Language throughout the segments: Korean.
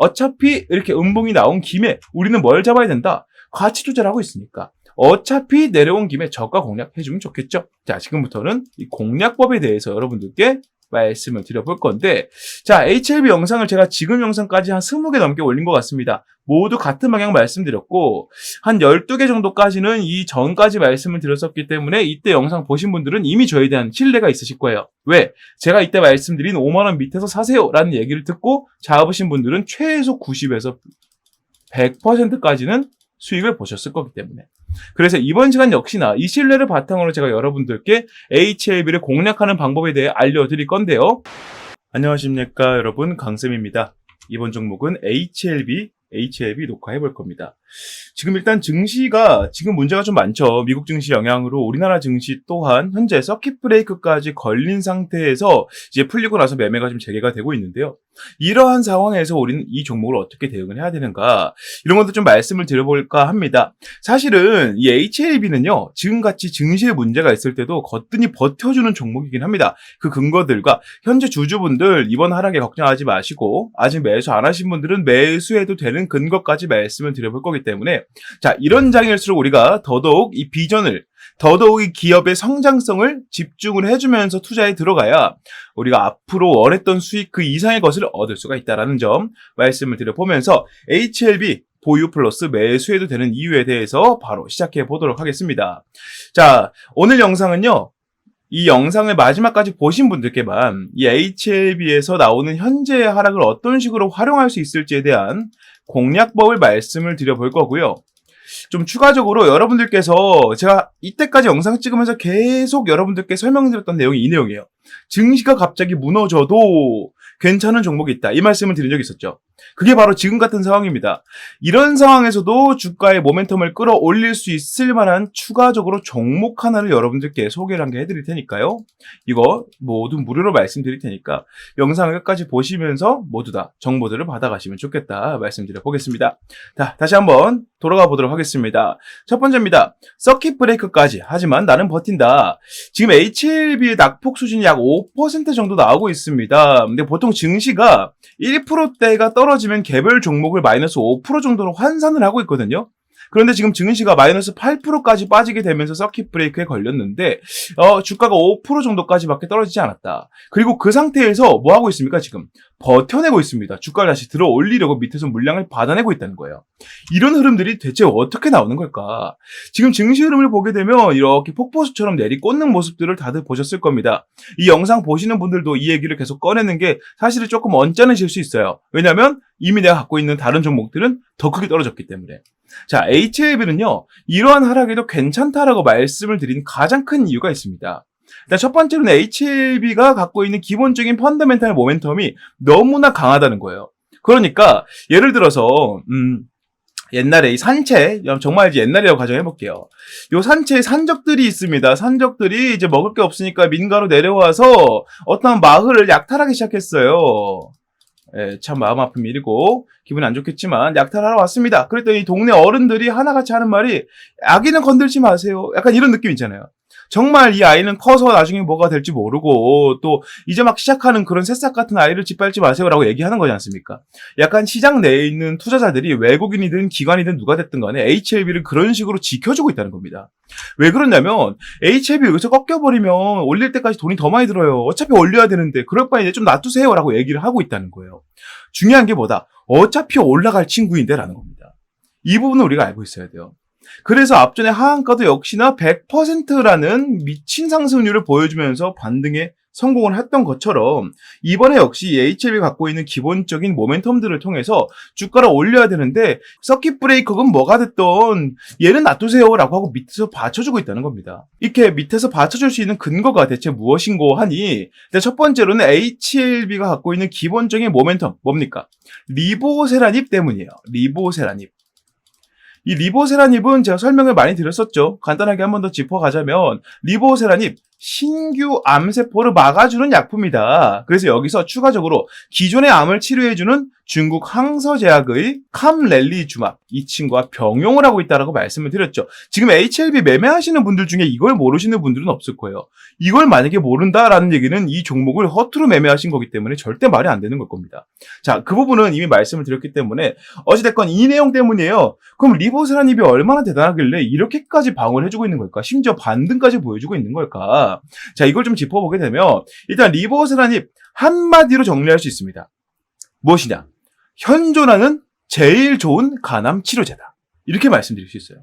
어차피 이렇게 음봉이 나온 김에 우리는 뭘 잡아야 된다? 가치 투자를 하고 있으니까 어차피 내려온 김에 저가 공략해주면 좋겠죠. 자, 지금부터는 이 공략법에 대해서 여러분들께 말씀을 드려볼 건데, 자, HLB 영상을 제가 지금 영상까지 한 20개 넘게 올린 것 같습니다. 모두 같은 방향 말씀드렸고, 한 12개 정도까지는 이 전까지 말씀을 드렸었기 때문에 이때 영상 보신 분들은 이미 저에 대한 신뢰가 있으실 거예요. 왜? 제가 이때 말씀드린 5만원 밑에서 사세요 라는 얘기를 듣고 잡으신 분들은 최소 90에서 100%까지는 수익을 보셨을 거기 때문에. 그래서 이번 시간 역시나 이 신뢰를 바탕으로 제가 여러분들께 HLB를 공략하는 방법에 대해 알려드릴 건데요. 안녕하십니까 여러분, 강쌤입니다. 이번 종목은 HLB 녹화해 볼 겁니다. 지금 일단 증시가 지금 문제가 좀 많죠. 미국 증시 영향으로 우리나라 증시 또한 현재 서킷 브레이크까지 걸린 상태에서 이제 풀리고 나서 매매가 좀 재개가 되고 있는데요. 이러한 상황에서 우리는 이 종목을 어떻게 대응을 해야 되는가, 이런 것도 좀 말씀을 드려볼까 합니다. 사실은 이 HLB는요, 지금같이 증시에 문제가 있을 때도 거뜬히 버텨주는 종목이긴 합니다. 그 근거들과 현재 주주분들 이번 하락에 걱정하지 마시고 아직 매수 안 하신 분들은 매수해도 되는 근거까지 말씀을 드려볼 거기 때문에, 자, 이런 장일수록 우리가 더더욱 이 비전을, 더더욱 이 기업의 성장성을 집중을 해주면서 투자에 들어가야 우리가 앞으로 원했던 수익 그 이상의 것을 얻을 수가 있다는 점 말씀을 드려보면서 HLB 보유 플러스 매수해도 되는 이유에 대해서 바로 시작해 보도록 하겠습니다. 자, 오늘 영상은요, 이 영상을 마지막까지 보신 분들께만 이 HLB에서 나오는 현재의 하락을 어떤 식으로 활용할 수 있을지에 대한 공략법을 말씀을 드려볼 거고요. 좀 추가적으로 여러분들께서 제가 이때까지 영상 찍으면서 계속 여러분들께 설명드렸던 내용이 이 내용이에요. 증시가 갑자기 무너져도 괜찮은 종목이 있다, 이 말씀을 드린 적이 있었죠. 그게 바로 지금 같은 상황입니다. 이런 상황에서도 주가의 모멘텀을 끌어올릴 수 있을 만한 추가적으로 종목 하나를 여러분들께 소개를 한 개 해드릴 테니까요. 이거 모두 무료로 말씀드릴 테니까 영상을 끝까지 보시면서 모두 다 정보들을 받아가시면 좋겠다 말씀드려 보겠습니다. 자, 다시 한번 돌아가 보도록 하겠습니다. 첫 번째입니다. 서킷 브레이크까지, 하지만 나는 버틴다. 지금 HLB의 낙폭 수준이 약 5% 정도 나오고 있습니다. 근데 보통 증시가 1%대가 떨어지면 개별 종목을 마이너스 5% 정도로 환산을 하고 있거든요. 그런데 지금 증시가 마이너스 8%까지 빠지게 되면서 서킷 브레이크에 걸렸는데 주가가 5% 정도까지밖에 떨어지지 않았다. 그리고 그 상태에서 뭐 하고 있습니까? 지금 버텨내고 있습니다. 주가를 다시 들어 올리려고 밑에서 물량을 받아내고 있다는 거예요. 이런 흐름들이 대체 어떻게 나오는 걸까? 지금 증시 흐름을 보게 되면 이렇게 폭포수처럼 내리꽂는 모습들을 다들 보셨을 겁니다. 이 영상 보시는 분들도 이 얘기를 계속 꺼내는 게 사실은 조금 언짢으실 수 있어요. 왜냐하면 이미 내가 갖고 있는 다른 종목들은 더 크게 떨어졌기 때문에. 자, HLB는요, 이러한 하락에도 괜찮다라고 말씀을 드린 가장 큰 이유가 있습니다. 일단 첫 번째로는 HLB가 갖고 있는 기본적인 펀더멘탈 모멘텀이 너무나 강하다는 거예요. 그러니까 예를 들어서 옛날에 이 산채, 정말 이제 옛날이라고 가정해볼게요. 요 산채에 산적들이 있습니다. 산적들이 이제 먹을 게 없으니까 민가로 내려와서 어떤 마을을 약탈하기 시작했어요. 예, 참 마음 아픈 일이고 기분이 안 좋겠지만 약탈하러 왔습니다. 그랬더니 동네 어른들이 하나같이 하는 말이, 아기는 건들지 마세요. 약간 이런 느낌 있잖아요. 정말 이 아이는 커서 나중에 뭐가 될지 모르고 또 이제 막 시작하는 그런 새싹 같은 아이를 짓밟지 마세요라고 얘기하는 거지 않습니까? 약간 시장 내에 있는 투자자들이 외국인이든 기관이든 누가 됐든 간에 HLB를 그런 식으로 지켜주고 있다는 겁니다. 왜 그러냐면 HLB 여기서 꺾여버리면 올릴 때까지 돈이 더 많이 들어요. 어차피 올려야 되는데 그럴 바에 이제 좀 놔두세요 라고 얘기를 하고 있다는 거예요. 중요한 게 뭐다? 어차피 올라갈 친구인데 라는 겁니다. 이 부분은 우리가 알고 있어야 돼요. 그래서 앞전에 하한가도 역시나 100%라는 미친 상승률을 보여주면서 반등에 성공을 했던 것처럼 이번에 역시 HLB가 갖고 있는 기본적인 모멘텀들을 통해서 주가를 올려야 되는데 서킷 브레이커는 뭐가 됐던 얘는 놔두세요 라고 하고 밑에서 받쳐주고 있다는 겁니다. 이렇게 밑에서 받쳐줄 수 있는 근거가 대체 무엇인고 하니, 첫 번째로는 HLB가 갖고 있는 기본적인 모멘텀 뭡니까? 리보세라닙 때문이에요. 리보세라닙. 이 리보세라닙은 제가 설명을 많이 드렸었죠. 간단하게 한 번 더 짚어가자면 리보세라닙, 신규 암세포를 막아주는 약품이다. 그래서 여기서 추가적으로 기존의 암을 치료해주는 중국 항서제약의 캄렐리주맙, 이 친구가 병용을 하고 있다라고 말씀을 드렸죠. 지금 HLB 매매하시는 분들 중에 이걸 모르시는 분들은 없을 거예요. 이걸 만약에 모른다라는 얘기는 이 종목을 허투루 매매하신 거기 때문에 절대 말이 안 되는 걸 겁니다. 자, 그 부분은 이미 말씀을 드렸기 때문에 어찌됐건 이 내용 때문이에요. 그럼 리보세라닙이 얼마나 대단하길래 이렇게까지 방어를 해주고 있는 걸까? 심지어 반등까지 보여주고 있는 걸까? 자, 이걸 좀 짚어보게 되면 일단 리보세라닙 한마디로 정리할 수 있습니다. 무엇이냐? 현존하는 제일 좋은 간암 치료제다. 이렇게 말씀드릴 수 있어요.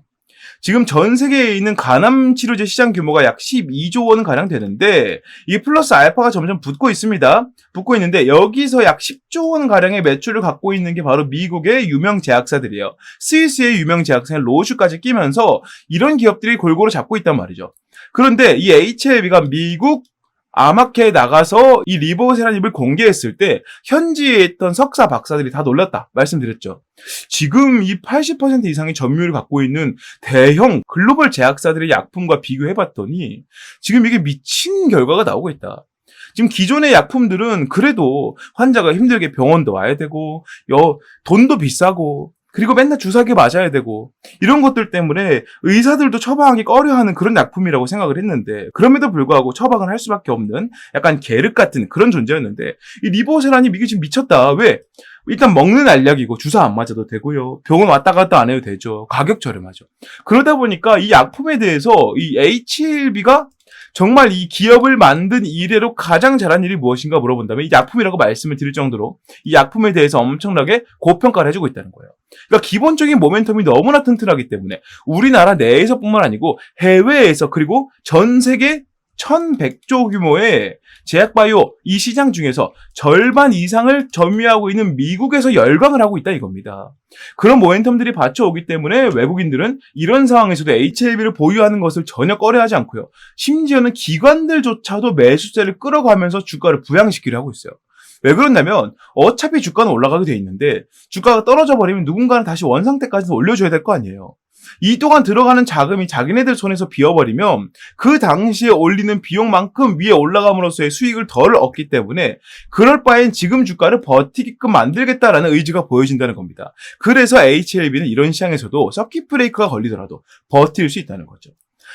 지금 전 세계에 있는 간암 치료제 시장 규모가 약 12조 원 가량 되는데 이 플러스 알파가 점점 붙고 있습니다. 붙고 있는데 여기서 약 10조 원 가량의 매출을 갖고 있는 게 바로 미국의 유명 제약사들이에요. 스위스의 유명 제약사인 로슈까지 끼면서 이런 기업들이 골고루 잡고 있단 말이죠. 그런데 이 HLB가 미국 암학회에 나가서 이 리보세라닙을 공개했을 때 현지에 있던 석사 박사들이 다 놀랐다 말씀드렸죠. 지금 이 80% 이상의 점유율을 갖고 있는 대형 글로벌 제약사들의 약품과 비교해봤더니 지금 이게 미친 결과가 나오고 있다. 지금 기존의 약품들은 그래도 환자가 힘들게 병원도 와야 되고 돈도 비싸고 그리고 맨날 주사기 맞아야 되고 이런 것들 때문에 의사들도 처방하기 꺼려하는 그런 약품이라고 생각을 했는데 그럼에도 불구하고 처방을 할 수밖에 없는 약간 계륵 같은 그런 존재였는데 이 리보세라닙 이게 지금 미쳤다. 왜? 일단 먹는 알약이고 주사 안 맞아도 되고요. 병원 왔다 갔다 안 해도 되죠. 가격 저렴하죠. 그러다 보니까 이 약품에 대해서 이 HLB가 정말 이 기업을 만든 이래로 가장 잘한 일이 무엇인가 물어본다면 이 약품이라고 말씀을 드릴 정도로 이 약품에 대해서 엄청나게 고평가를 해주고 있다는 거예요. 그러니까 기본적인 모멘텀이 너무나 튼튼하기 때문에 우리나라 내에서뿐만 아니고 해외에서 그리고 전 세계 1100조 규모의 제약바이오 이 시장 중에서 절반 이상을 점유하고 있는 미국에서 열광을 하고 있다 이겁니다. 그런 모멘텀들이 받쳐오기 때문에 외국인들은 이런 상황에서도 HLB를 보유하는 것을 전혀 꺼려하지 않고요. 심지어는 기관들조차도 매수세를 끌어가면서 주가를 부양시키려 하고 있어요. 왜 그러냐면 어차피 주가는 올라가게 돼 있는데 주가가 떨어져 버리면 누군가는 다시 원상태까지 올려줘야 될 거 아니에요. 이 동안 들어가는 자금이 자기네들 손에서 비어버리면 그 당시에 올리는 비용만큼 위에 올라감으로써의 수익을 덜 얻기 때문에 그럴 바엔 지금 주가를 버티게끔 만들겠다라는 의지가 보여진다는 겁니다. 그래서 HLB는 이런 시장에서도 서킷 브레이크가 걸리더라도 버틸 수 있다는 거죠.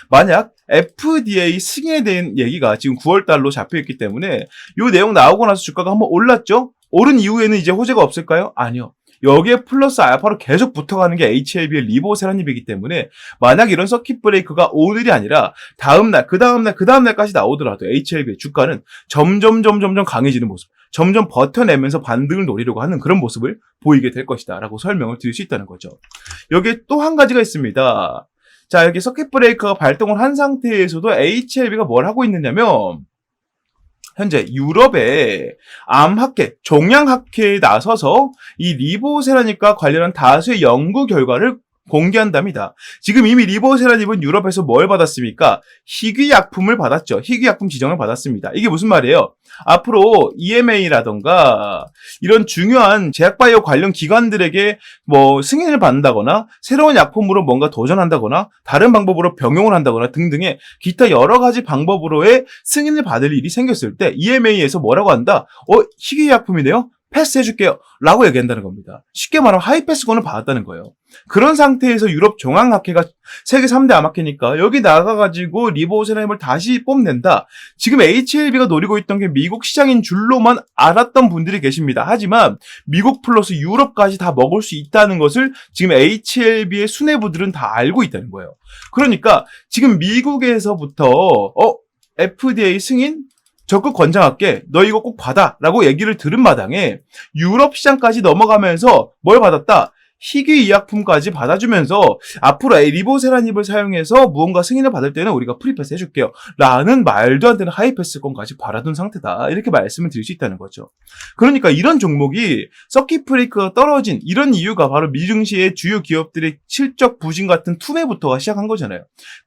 만약 FDA 승인에 대한 얘기가 지금 9월달로 잡혀있기 때문에 이 내용 나오고 나서 주가가 한번 올랐죠? 오른 이후에는 이제 호재가 없을까요? 아니요. 여기에 플러스 알파로 계속 붙어가는 게 HLB의 리보세라닙이기 때문에 만약 이런 서킷 브레이크가 오늘이 아니라 다음날, 그 다음날까지 나오더라도 HLB의 주가는 점점 강해지는 모습, 점점 버텨내면서 반등을 노리려고 하는 그런 모습을 보이게 될 것이다 라고 설명을 드릴 수 있다는 거죠. 여기에 또 한 가지가 있습니다. 자, 이렇게 서킷 브레이커가 발동을 한 상태에서도 HLB가 뭘 하고 있느냐면 현재 유럽의 암학회, 종양학회에 나서서 이 리보세라닙과 관련한 다수의 연구 결과를 공개한답니다. 지금 이미 리보세라닙은 유럽에서 뭘 받았습니까? 희귀약품을 받았죠. 희귀약품 지정을 받았습니다. 이게 무슨 말이에요? 앞으로 EMA라던가 이런 중요한 제약바이오 관련 기관들에게 승인을 받는다거나 새로운 약품으로 뭔가 도전한다거나 다른 방법으로 병용을 한다거나 등등의 기타 여러 가지 방법으로의 승인을 받을 일이 생겼을 때 EMA에서 뭐라고 한다? 희귀약품이네요? 패스해줄게요 라고 얘기한다는 겁니다. 쉽게 말하면 하이패스권을 받았다는 거예요. 그런 상태에서 유럽 종양학회가 세계 3대 암학회니까 여기 나가가지고 리보세라닙을 다시 뽐낸다. 지금 HLB가 노리고 있던 게 미국 시장인 줄로만 알았던 분들이 계십니다. 하지만 미국 플러스 유럽까지 다 먹을 수 있다는 것을 지금 HLB의 수뇌부들은 다 알고 있다는 거예요. 그러니까 지금 미국에서부터 FDA 승인 적극 권장할게. 너 이거 꼭 받아. 라고 얘기를 들은 마당에 유럽 시장까지 넘어가면서 뭘 받았다? 희귀 의약품까지 받아주면서 앞으로 리보세라닙을 사용해서 무언가 승인을 받을 때는 우리가 프리패스 해줄게요. 라는 말도 안 되는 하이패스권까지 바라둔 상태다. 이렇게 말씀을 드릴 수 있다는 거죠. 그러니까 이런 종목이 서킷 브레이크가 떨어진 이런 이유가 바로 미증시의 주요 기업들의 실적 부진 같은 투매부터가 시작한 거잖아요.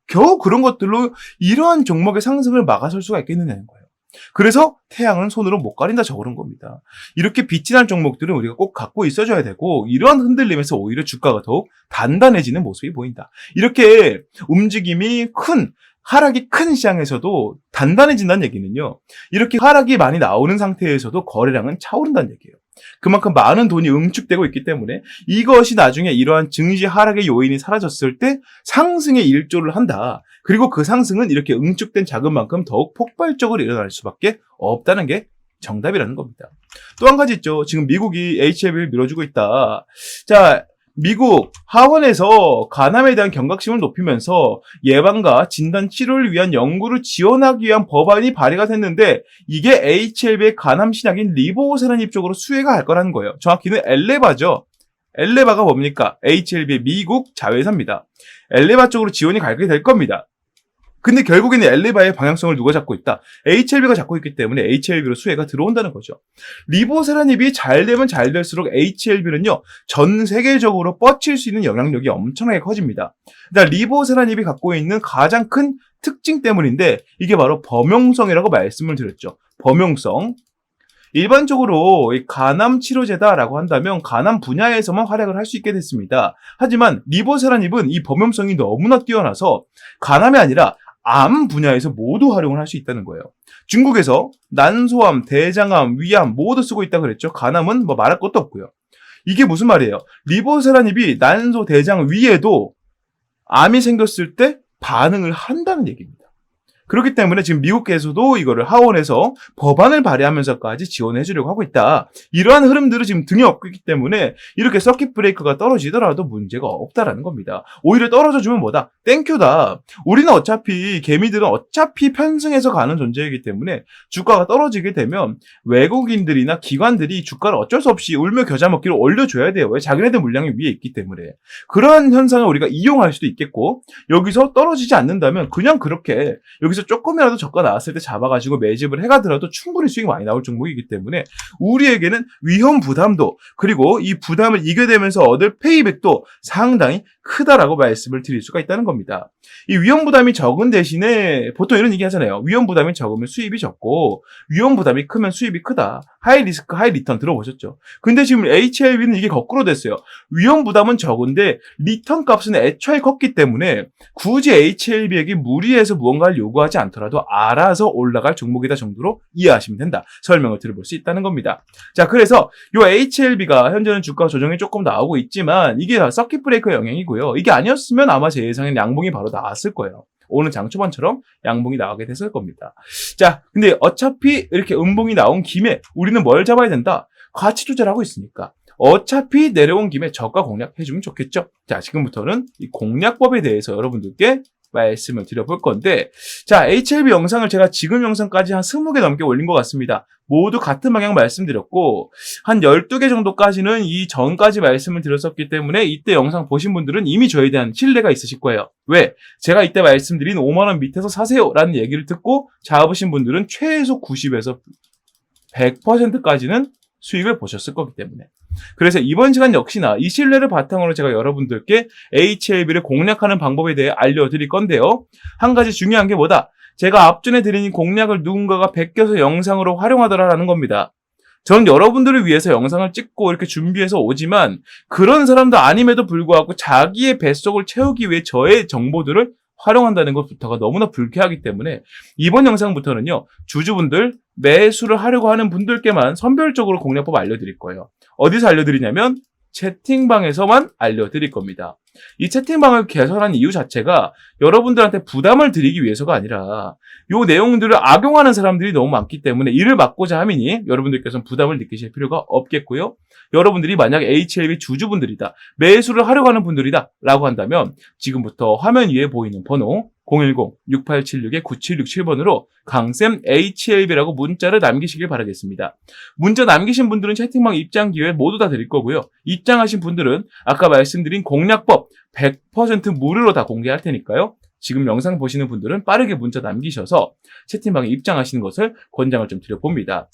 겨우 그런 것들로 이러한 종목의 상승을 막아설 수가 있겠느냐는 거예요. 그래서 태양은 손으로 못 가린다 저그런 겁니다. 이렇게 빛이 난 종목들은 우리가 꼭 갖고 있어줘야 되고 이러한 흔들림에서 오히려 주가가 더욱 단단해지는 모습이 보인다. 이렇게 움직임이 큰 하락이 큰 시장에서도 단단해진다는 얘기는요. 이렇게 하락이 많이 나오는 상태에서도 거래량은 차오른다는 얘기예요. 그만큼 많은 돈이 응축되고 있기 때문에 이것이 나중에 이러한 증시 하락의 요인이 사라졌을 때 상승에 일조를 한다. 그리고 그 상승은 이렇게 응축된 자금만큼 더욱 폭발적으로 일어날 수밖에 없다는 게 정답이라는 겁니다. 또 한 가지 있죠. 지금 미국이 HLB를 밀어주고 있다. 자, 미국 하원에서 간암에 대한 경각심을 높이면서 예방과 진단 치료를 위한 연구를 지원하기 위한 법안이 발의가 됐는데 이게 HLB의 간암 신약인 리보세라닙 쪽으로 수혜가 갈 거라는 거예요. 정확히는 엘레바죠. 엘레바가 뭡니까? HLB의 미국 자회사입니다. 엘레바 쪽으로 지원이 가게 될 겁니다. 근데 결국에는 엘레바의 방향성을 누가 잡고 있다? HLB가 잡고 있기 때문에 HLB로 수혜가 들어온다는 거죠. 리보세라닙이 잘 되면 잘 될수록 HLB는요, 전 세계적으로 뻗칠 수 있는 영향력이 엄청나게 커집니다. 그러니까 리보세라닙이 갖고 있는 가장 큰 특징 때문인데 이게 바로 범용성이라고 말씀을 드렸죠. 범용성. 일반적으로 간암 치료제다라고 한다면 간암 분야에서만 활약을 할 수 있게 됐습니다. 하지만 리보세라닙은 이 범용성이 너무나 뛰어나서 간암이 아니라 암 분야에서 모두 활용을 할 수 있다는 거예요. 중국에서 난소암, 대장암, 위암 모두 쓰고 있다고 그랬죠. 간암은 뭐 말할 것도 없고요. 이게 무슨 말이에요? 리보세라닙이 난소, 대장, 위에도 암이 생겼을 때 반응을 한다는 얘기입니다. 그렇기 때문에 지금 미국에서도 이거를 하원에서 법안을 발의하면서까지 지원해 주려고 하고 있다. 이러한 흐름들은 지금 등에 업고 있기 때문에 이렇게 서킷 브레이커가 떨어지더라도 문제가 없다라는 겁니다. 오히려 떨어져주면 뭐다? 땡큐다. 우리는 어차피 개미들은 어차피 편승해서 가는 존재이기 때문에 주가가 떨어지게 되면 외국인들이나 기관들이 주가를 어쩔 수 없이 울며 겨자 먹기로 올려줘야 돼요. 왜? 자기네들 물량이 위에 있기 때문에. 그러한 현상을 우리가 이용할 수도 있겠고 여기서 떨어지지 않는다면 그냥 그렇게 여기서 조금이라도 저가 나왔을 때 잡아가지고 매집을 해가더라도 충분히 수익이 많이 나올 종목이기 때문에 우리에게는 위험 부담도 그리고 이 부담을 이겨내면서 얻을 페이백도 상당히 크다라고 말씀을 드릴 수가 있다는 겁니다. 이 위험 부담이 적은 대신에 보통 이런 얘기 하잖아요. 위험 부담이 적으면 수입이 적고 위험 부담이 크면 수입이 크다. 하이 리스크 하이 리턴 들어보셨죠? 근데 지금 HLB는 이게 거꾸로 됐어요. 위험 부담은 적은데 리턴 값은 애초에 컸기 때문에 굳이 HLB에게 무리해서 무언가를 요구하지 않더라도 알아서 올라갈 종목이다 정도로 이해하시면 된다. 설명을 들어볼 수 있다는 겁니다. 자, 그래서 이 HLB가 현재는 주가 조정이 조금 나오고 있지만 이게 다 서킷 브레이커 영향이고요. 이게 아니었으면 아마 제 예상에는 양봉이 바로 나왔을 거예요. 오늘 장 초반처럼 양봉이 나가게 됐을 겁니다. 자, 근데 어차피 이렇게 음봉이 나온 김에 우리는 뭘 잡아야 된다? 가치 투자를 하고 있으니까. 어차피 내려온 김에 저가 공략해주면 좋겠죠? 자, 지금부터는 이 공략법에 대해서 여러분들께 말씀을 드려볼 건데, 자, HLB 영상을 제가 지금 영상까지 한 20개 넘게 올린 것 같습니다. 모두 같은 방향 말씀드렸고, 한 12개 정도까지는 이 전까지 말씀을 드렸었기 때문에 이때 영상 보신 분들은 이미 저에 대한 신뢰가 있으실 거예요. 왜? 제가 이때 말씀드린 5만원 밑에서 사세요 라는 얘기를 듣고 잡으신 분들은 최소 90에서 100%까지는 수익을 보셨을 거기 때문에. 그래서 이번 시간 역시나 이 신뢰를 바탕으로 제가 여러분들께 HLB를 공략하는 방법에 대해 알려드릴 건데요. 한 가지 중요한 게 뭐다? 제가 앞전에 드린 공략을 누군가가 베껴서 영상으로 활용하더라라는 겁니다. 저는 여러분들을 위해서 영상을 찍고 이렇게 준비해서 오지만 그런 사람도 아님에도 불구하고 자기의 뱃속을 채우기 위해 저의 정보들을 활용한다는 것부터가 너무나 불쾌하기 때문에 이번 영상부터는요. 주주분들, 매수를 하려고 하는 분들께만 선별적으로 공략법 알려드릴 거예요. 어디서 알려드리냐면 채팅방에서만 알려드릴 겁니다. 이 채팅방을 개설한 이유 자체가 여러분들한테 부담을 드리기 위해서가 아니라 이 내용들을 악용하는 사람들이 너무 많기 때문에 이를 막고자 함이니 여러분들께서는 부담을 느끼실 필요가 없겠고요. 여러분들이 만약 HLB 주주분들이다, 매수를 하려고 하는 분들이다 라고 한다면 지금부터 화면 위에 보이는 번호 010-6876-9767번으로 강쌤 HLB라고 문자를 남기시길 바라겠습니다. 문자 남기신 분들은 채팅방 입장 기회 모두 다 드릴 거고요. 입장하신 분들은 아까 말씀드린 공략법 100% 무료로 다 공개할 테니까요. 지금 영상 보시는 분들은 빠르게 문자 남기셔서 채팅방에 입장하시는 것을 권장을 좀 드려봅니다.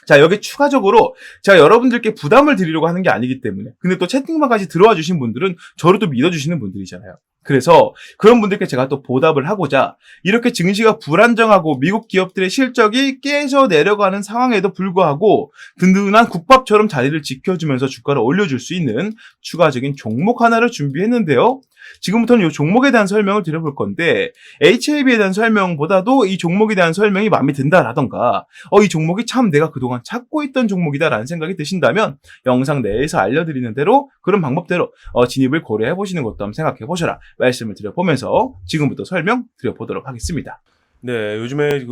자, 여기 추가적으로 제가 여러분들께 부담을 드리려고 하는 게 아니기 때문에 근데 또 채팅방까지 들어와 주신 분들은 저를 또 믿어주시는 분들이잖아요. 그래서 그런 분들께 제가 또 보답을 하고자 이렇게 증시가 불안정하고 미국 기업들의 실적이 깨져 내려가는 상황에도 불구하고 든든한 국밥처럼 자리를 지켜주면서 주가를 올려줄 수 있는 추가적인 종목 하나를 준비했는데요. 지금부터는 이 종목에 대한 설명을 드려볼 건데 HLB에 대한 설명보다도 이 종목에 대한 설명이 마음에 든다라던가 이 종목이 참 내가 그동안 찾고 있던 종목이다라는 생각이 드신다면 영상 내에서 알려드리는 대로 그런 방법대로 진입을 고려해 보시는 것도 한번 생각해 보셔라 말씀을 드려보면서 지금부터 설명 드려보도록 하겠습니다. 네, 요즘에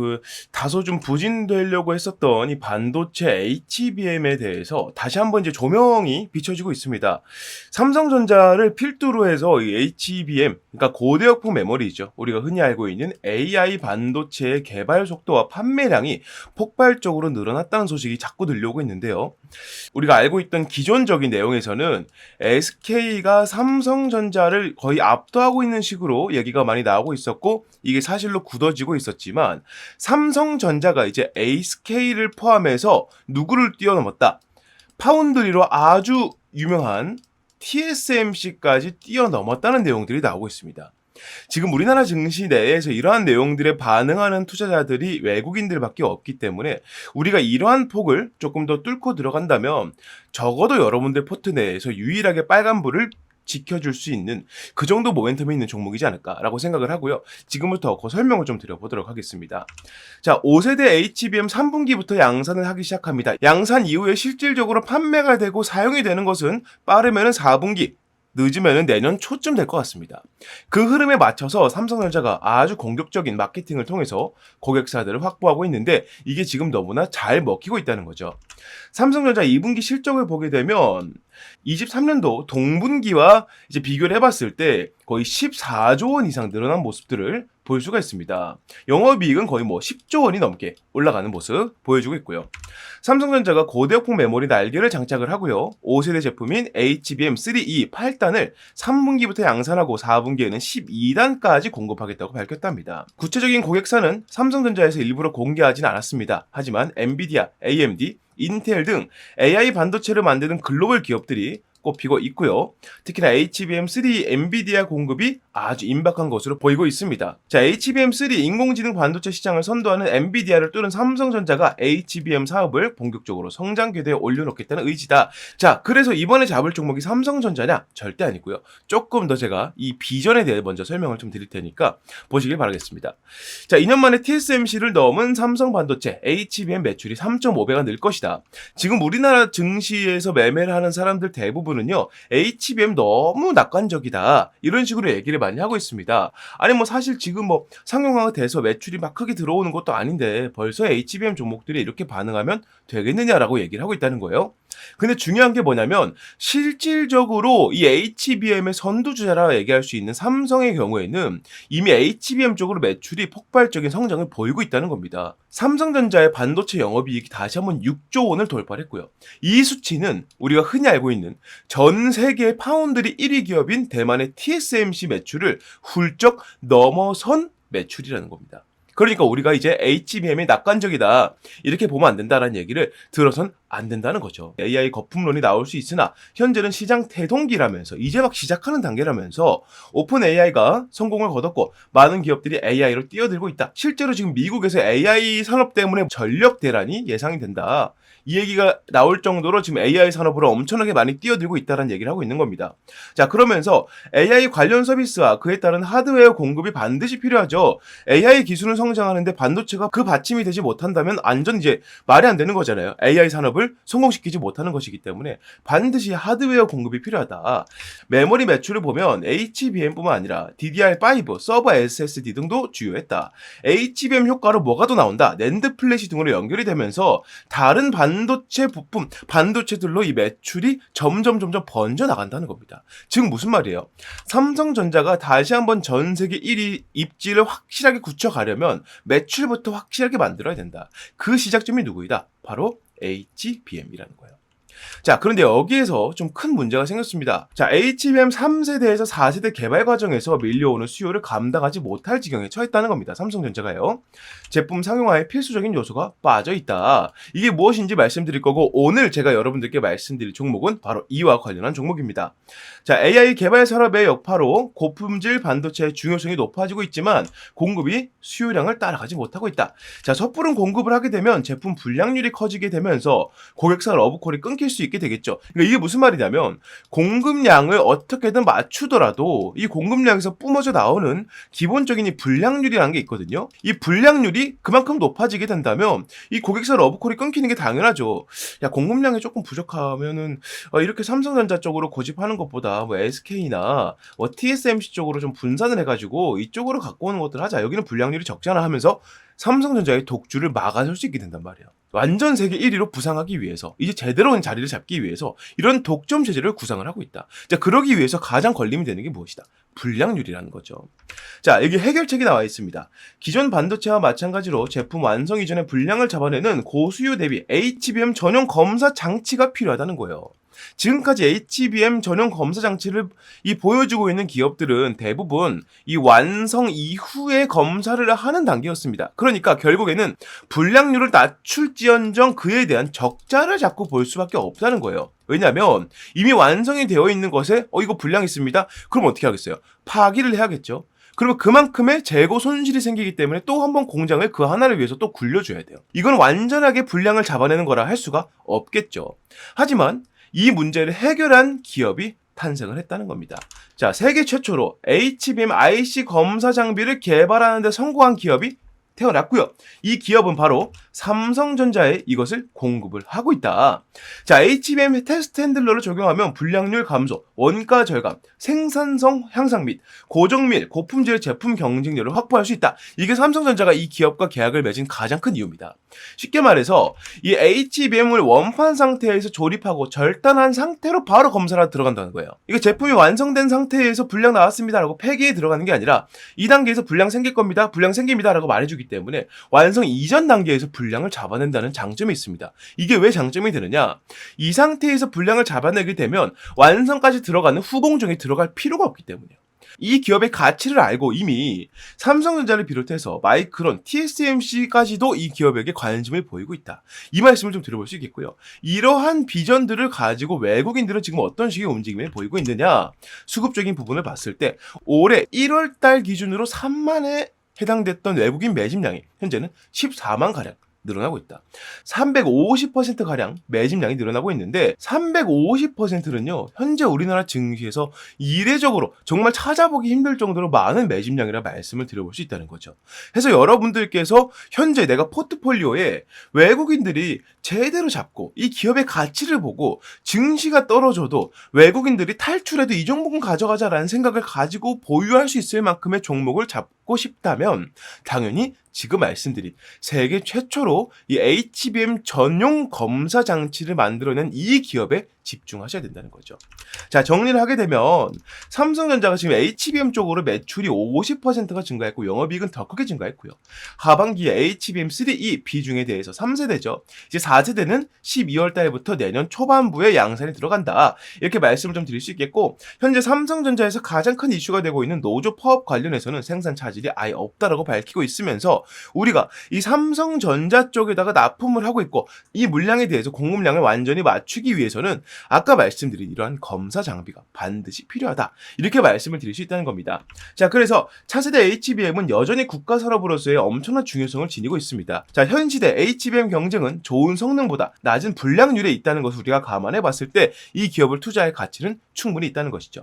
다소 좀 부진되려고 했었던 이 반도체 HBM에 대해서 다시 한번 이제 조명이 비춰지고 있습니다. 삼성전자를 필두로 해서 이 HBM, 그러니까 고대역폭 메모리죠. 우리가 흔히 알고 있는 AI 반도체의 개발 속도와 판매량이 폭발적으로 늘어났다는 소식이 자꾸 들려오고 있는데요. 우리가 알고 있던 기존적인 내용에서는 SK가 삼성전자를 거의 압도하고 있는 식으로 얘기가 많이 나오고 있었고 이게 사실로 굳어지고 있었지만 삼성전자가 이제 SK를 포함해서 누구를 뛰어넘었다. 파운드리로 아주 유명한 TSMC까지 뛰어넘었다는 내용들이 나오고 있습니다. 지금 우리나라 증시 내에서 이러한 내용들에 반응하는 투자자들이 외국인들밖에 없기 때문에 우리가 이러한 폭을 조금 더 뚫고 들어간다면 적어도 여러분들 포트 내에서 유일하게 빨간불을 지켜줄 수 있는 그 정도 모멘텀이 있는 종목이지 않을까라고 생각을 하고요. 지금부터 그 설명을 좀 드려보도록 하겠습니다. 자, 5세대 HBM 3분기부터 양산을 하기 시작합니다. 양산 이후에 실질적으로 판매가 되고 사용이 되는 것은 빠르면 4분기, 늦으면 내년 초쯤 될 것 같습니다. 그 흐름에 맞춰서 삼성전자가 아주 공격적인 마케팅을 통해서 고객사들을 확보하고 있는데 이게 지금 너무나 잘 먹히고 있다는 거죠. 삼성전자 2분기 실적을 보게 되면 23년도 동분기와 이제 비교를 해봤을 때 거의 14조 원 이상 늘어난 모습들을 볼 수가 있습니다. 영업이익은 거의 10조 원이 넘게 올라가는 모습 보여주고 있고요. 삼성전자가 고대역폭 메모리 날개를 장착을 하고요. 5세대 제품인 HBM3E 8단을 3분기부터 양산하고 4분기에는 12단까지 공급하겠다고 밝혔답니다. 구체적인 고객사는 삼성전자에서 일부러 공개하진 않았습니다. 하지만 엔비디아, AMD, 인텔 등 AI 반도체를 만드는 글로벌 기업들이 꼽히고 있고요. 특히나 HBM3 엔비디아 공급이 아주 임박한 것으로 보이고 있습니다. 자, HBM3 인공지능 반도체 시장을 선도하는 엔비디아를 뚫은 삼성전자가 HBM 사업을 본격적으로 성장 궤도에 올려놓겠다는 의지다. 자, 그래서 이번에 잡을 종목이 삼성전자냐? 절대 아니고요. 조금 더 제가 이 비전에 대해 먼저 설명을 좀 드릴 테니까 보시길 바라겠습니다. 자, 2년 만에 TSMC를 넘은 삼성 반도체 HBM 매출이 3.5배가 늘 것이다. 지금 우리나라 증시에서 매매를 하는 사람들 대부분 은요 HBM 너무 낙관적이다 이런 식으로 얘기를 많이 하고 있습니다. 아니 사실 지금 상용화가 돼서 매출이 막 크게 들어오는 것도 아닌데 벌써 HBM 종목들이 이렇게 반응하면 되겠느냐라고 얘기를 하고 있다는 거예요. 근데 중요한 게 뭐냐면 실질적으로 이 HBM의 선두주자라 얘기할 수 있는 삼성의 경우에는 이미 HBM 쪽으로 매출이 폭발적인 성장을 보이고 있다는 겁니다. 삼성전자의 반도체 영업이익이 다시 한번 6조 원을 돌파했고요. 이 수치는 우리가 흔히 알고 있는 전 세계 파운드리 1위 기업인 대만의 TSMC 매출을 훌쩍 넘어선 매출이라는 겁니다. 그러니까 우리가 이제 HBM이 낙관적이다 이렇게 보면 안 된다라는 얘기를 들어선 안 된다는 거죠. AI 거품론이 나올 수 있으나 현재는 시장 태동기라면서 이제 막 시작하는 단계라면서 오픈 AI가 성공을 거뒀고 많은 기업들이 AI로 뛰어들고 있다. 실제로 지금 미국에서 AI 산업 때문에 전력 대란이 예상이 된다. 이 얘기가 나올 정도로 지금 AI 산업으로 엄청나게 많이 뛰어들고 있다는 얘기를 하고 있는 겁니다. 자, 그러면서 AI 관련 서비스와 그에 따른 하드웨어 공급이 반드시 필요하죠. AI 기술은 성장하는데 반도체가 그 받침이 되지 못한다면 완전 이제 말이 안 되는 거잖아요. AI 산업을 성공시키지 못하는 것이기 때문에 반드시 하드웨어 공급이 필요하다. 메모리 매출을 보면 HBM뿐만 아니라 DDR5, 서버 SSD 등도 주요했다. HBM 효과로 뭐가 더 나온다. 낸드 플래시 등으로 연결이 되면서 다른 반도체 부품, 반도체들로 이 매출이 점점 번져 나간다는 겁니다. 즉 무슨 말이에요? 삼성전자가 다시 한번 전 세계 1위 입지를 확실하게 굳혀가려면 매출부터 확실하게 만들어야 된다. 그 시작점이 누구이다? 바로 HBM이라는 거예요. 자, 그런데 여기에서 좀 큰 문제가 생겼습니다. 자, HBM 3세대에서 4세대 개발 과정에서 밀려오는 수요를 감당하지 못할 지경에 처했다는 겁니다. 삼성전자가요. 제품 상용화에 필수적인 요소가 빠져있다. 이게 무엇인지 말씀드릴 거고 오늘 제가 여러분들께 말씀드릴 종목은 바로 이와 관련한 종목입니다. 자, AI 개발 산업의 여파로 고품질 반도체의 중요성이 높아지고 있지만 공급이 수요량을 따라가지 못하고 있다. 자, 섣부른 공급을 하게 되면 제품 불량률이 커지게 되면서 고객사 러브콜이 끊기게 끊길 수 있게 되겠죠. 그러니까 이게 무슨 말이냐면 공급량을 어떻게든 맞추더라도 이 공급량에서 뿜어져 나오는 기본적인 이 불량률이라는 게 있거든요. 이 불량률이 그만큼 높아지게 된다면 이 고객사 러브콜이 끊기는 게 당연하죠. 야, 공급량이 조금 부족하면은 이렇게 삼성전자 쪽으로 고집하는 것보다 뭐 SK나 뭐 TSMC 쪽으로 좀 분산을 해가지고 이쪽으로 갖고 오는 것들 하자. 여기는 불량률이 적잖아 하면서 삼성전자의 독주를 막아설 수 있게 된단 말이에요. 완전 세계 1위로 부상하기 위해서, 이제 제대로 된 자리를 잡기 위해서 이런 독점 체제를 구상을 하고 있다. 자, 그러기 위해서 가장 걸림이 되는 게 무엇이다? 불량률이라는 거죠. 자, 여기 해결책이 나와 있습니다. 기존 반도체와 마찬가지로 제품 완성 이전에 불량을 잡아내는 고수요 대비 HBM 전용 검사 장치가 필요하다는 거예요. 지금까지 HBM 전용 검사 장치를 보여주고 있는 기업들은 대부분 이 완성 이후에 검사를 하는 단계였습니다. 그러니까 결국에는 불량률을 낮출지언정 그에 대한 적자를 자꾸 볼 수밖에 없다는 거예요. 왜냐하면 이미 완성이 되어 있는 것에 이거 불량 있습니다. 그럼 어떻게 하겠어요? 파기를 해야겠죠. 그러면 그만큼의 재고 손실이 생기기 때문에 또 한 번 공장을 그 하나를 위해서 또 굴려줘야 돼요. 이건 완전하게 불량을 잡아내는 거라 할 수가 없겠죠. 하지만 이 문제를 해결한 기업이 탄생을 했다는 겁니다. 자, 세계 최초로 HBM IC 검사 장비를 개발하는 데 성공한 기업이 태어났고요. 이 기업은 바로 삼성전자에 이것을 공급을 하고 있다. 자, HBM 테스트 핸들러를 적용하면 불량률 감소, 원가 절감, 생산성 향상 및 고정밀, 고품질 제품 경쟁력을 확보할 수 있다. 이게 삼성전자가 이 기업과 계약을 맺은 가장 큰 이유입니다. 쉽게 말해서 이 HBM을 원판 상태에서 조립하고 절단한 상태로 바로 검사를 들어간다는 거예요. 이게 제품이 완성된 상태에서 불량 나왔습니다라고 폐기에 들어가는 게 아니라 이 단계에서 불량 생길 겁니다. 불량 생깁니다라고 말해주기 때문에 완성 이전 단계에서 불량을 잡아낸다는 장점이 있습니다. 이게 왜 장점이 되느냐? 이 상태에서 불량을 잡아내게 되면 완성까지 들어가는 후공정에 들어갈 필요가 없기 때문이에요. 이 기업의 가치를 알고 이미 삼성전자를 비롯해서 마이크론, TSMC까지도 이 기업에게 관심을 보이고 있다. 이 말씀을 좀 들어볼 수 있겠고요. 이러한 비전들을 가지고 외국인들은 지금 어떤 식의 움직임을 보이고 있느냐? 수급적인 부분을 봤을 때 올해 1월 달 기준으로 3만에 해당됐던 외국인 매집량이 현재는 14만가량 늘어나고 있다. 350%가량 매집량이 늘어나고 있는데 350%는요. 현재 우리나라 증시에서 이례적으로 정말 찾아보기 힘들 정도로 많은 매집량이라 말씀을 드려볼 수 있다는 거죠. 그래서 여러분들께서 현재 내가 포트폴리오에 외국인들이 제대로 잡고 이 기업의 가치를 보고 증시가 떨어져도 외국인들이 탈출해도 이 종목은 가져가자라는 생각을 가지고 보유할 수 있을 만큼의 종목을 잡고 싶다면 당연히 지금 말씀드린 세계 최초로 이 HBM 전용 검사 장치를 만들어낸 이 기업에 집중하셔야 된다는 거죠. 자, 정리를 하게 되면 삼성전자가 지금 HBM 쪽으로 매출이 50%가 증가했고 영업이익은 더 크게 증가했고요. 하반기에 HBM3E 비중에 대해서 3세대죠. 이제 4세대는 12월 달부터 내년 초반부에 양산이 들어간다. 이렇게 말씀을 좀 드릴 수 있겠고 현재 삼성전자에서 가장 큰 이슈가 되고 있는 노조 파업 관련해서는 생산 차질이 아예 없다라고 밝히고 있으면서 우리가 이 삼성전자 쪽에다가 납품을 하고 있고 이 물량에 대해서 공급량을 완전히 맞추기 위해서는 아까 말씀드린 이러한 검사 장비가 반드시 필요하다. 이렇게 말씀을 드릴 수 있다는 겁니다. 자, 그래서 차세대 HBM은 여전히 국가 산업으로서의 엄청난 중요성을 지니고 있습니다. 자, 현 시대 HBM 경쟁은 좋은 성능보다 낮은 불량률에 있다는 것을 우리가 감안해 봤을 때 이 기업을 투자할 가치는 충분히 있다는 것이죠.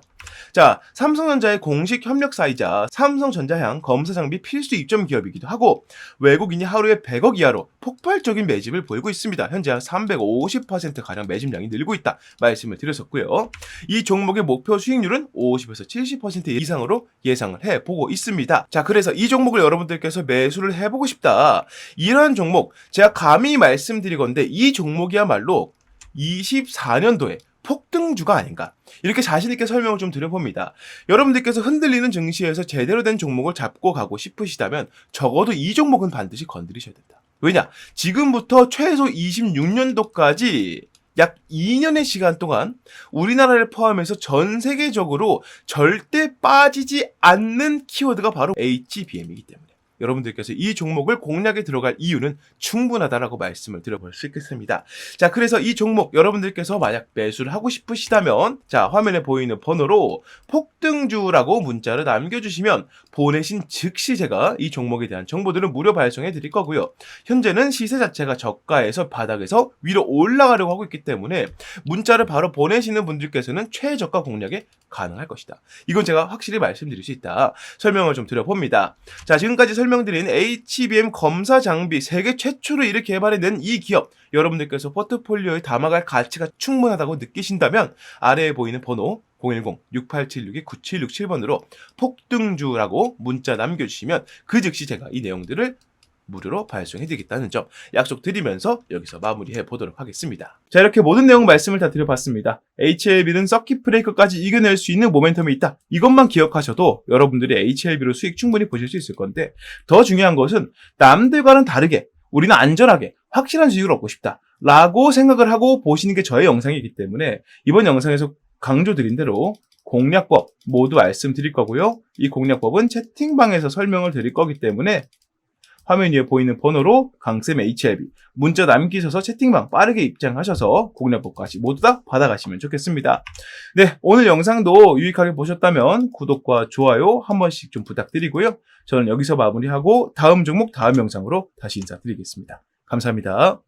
자, 삼성전자의 공식 협력사이자 삼성전자향 검사 장비 필수 입점 기업이기도 하고 외국인이 하루에 100억 이하로 폭발적인 매집을 보이고 있습니다. 현재 한 350%가량 매집량이 늘고 있다 말씀을 드렸었고요. 이 종목의 목표 수익률은 50에서 70% 이상으로 예상을 해보고 있습니다. 자, 그래서 이 종목을 여러분들께서 매수를 해보고 싶다. 이러한 종목 제가 감히 말씀드리건데 이 종목이야말로 24년도에 폭등주가 아닌가 이렇게 자신있게 설명을 좀 드려봅니다. 여러분들께서 흔들리는 증시에서 제대로 된 종목을 잡고 가고 싶으시다면 적어도 이 종목은 반드시 건드리셔야 된다. 왜냐? 지금부터 최소 26년도까지 약 2년의 시간 동안 우리나라를 포함해서 전 세계적으로 절대 빠지지 않는 키워드가 바로 HBM이기 때문에. 여러분들께서 이 종목을 공략에 들어갈 이유는 충분하다라고 말씀을 드려볼 수 있겠습니다. 자, 그래서 이 종목 여러분들께서 만약 매수를 하고 싶으시다면 자, 화면에 보이는 번호로 폭등주라고 문자를 남겨주시면 보내신 즉시 제가 이 종목에 대한 정보들을 무료 발송해 드릴 거고요. 현재는 시세 자체가 저가에서 바닥에서 위로 올라가려고 하고 있기 때문에 문자를 바로 보내시는 분들께서는 최저가 공략에 가능할 것이다. 이건 제가 확실히 말씀드릴 수 있다. 설명을 좀 드려봅니다. 자, 지금까지 설명드린 HBM 검사 장비 세계 최초로 이를 개발해낸 이 기업, 여러분들께서 포트폴리오에 담아갈 가치가 충분하다고 느끼신다면 아래에 보이는 번호 010-6876-9767번으로 폭등주라고 문자 남겨주시면 그 즉시 제가 이 내용들을 무료로 발송해드리겠다는 점 약속드리면서 여기서 마무리해 보도록 하겠습니다. 자, 이렇게 모든 내용 말씀을 다 드려봤습니다. HLB는 서킷 브레이커까지 이겨낼 수 있는 모멘텀이 있다. 이것만 기억하셔도 여러분들이 HLB로 수익 충분히 보실 수 있을 건데, 더 중요한 것은 남들과는 다르게 우리는 안전하게 확실한 수익을 얻고 싶다 라고 생각을 하고 보시는 게 저의 영상이기 때문에 이번 영상에서 강조드린 대로 공략법 모두 말씀드릴 거고요. 이 공략법은 채팅방에서 설명을 드릴 거기 때문에 화면 위에 보이는 번호로 강쌤 HLB 문자 남기셔서 채팅방 빠르게 입장하셔서 공략법까지 모두 다 받아가시면 좋겠습니다. 네, 오늘 영상도 유익하게 보셨다면 구독과 좋아요 한 번씩 좀 부탁드리고요. 저는 여기서 마무리하고 다음 종목 다음 영상으로 다시 인사드리겠습니다. 감사합니다.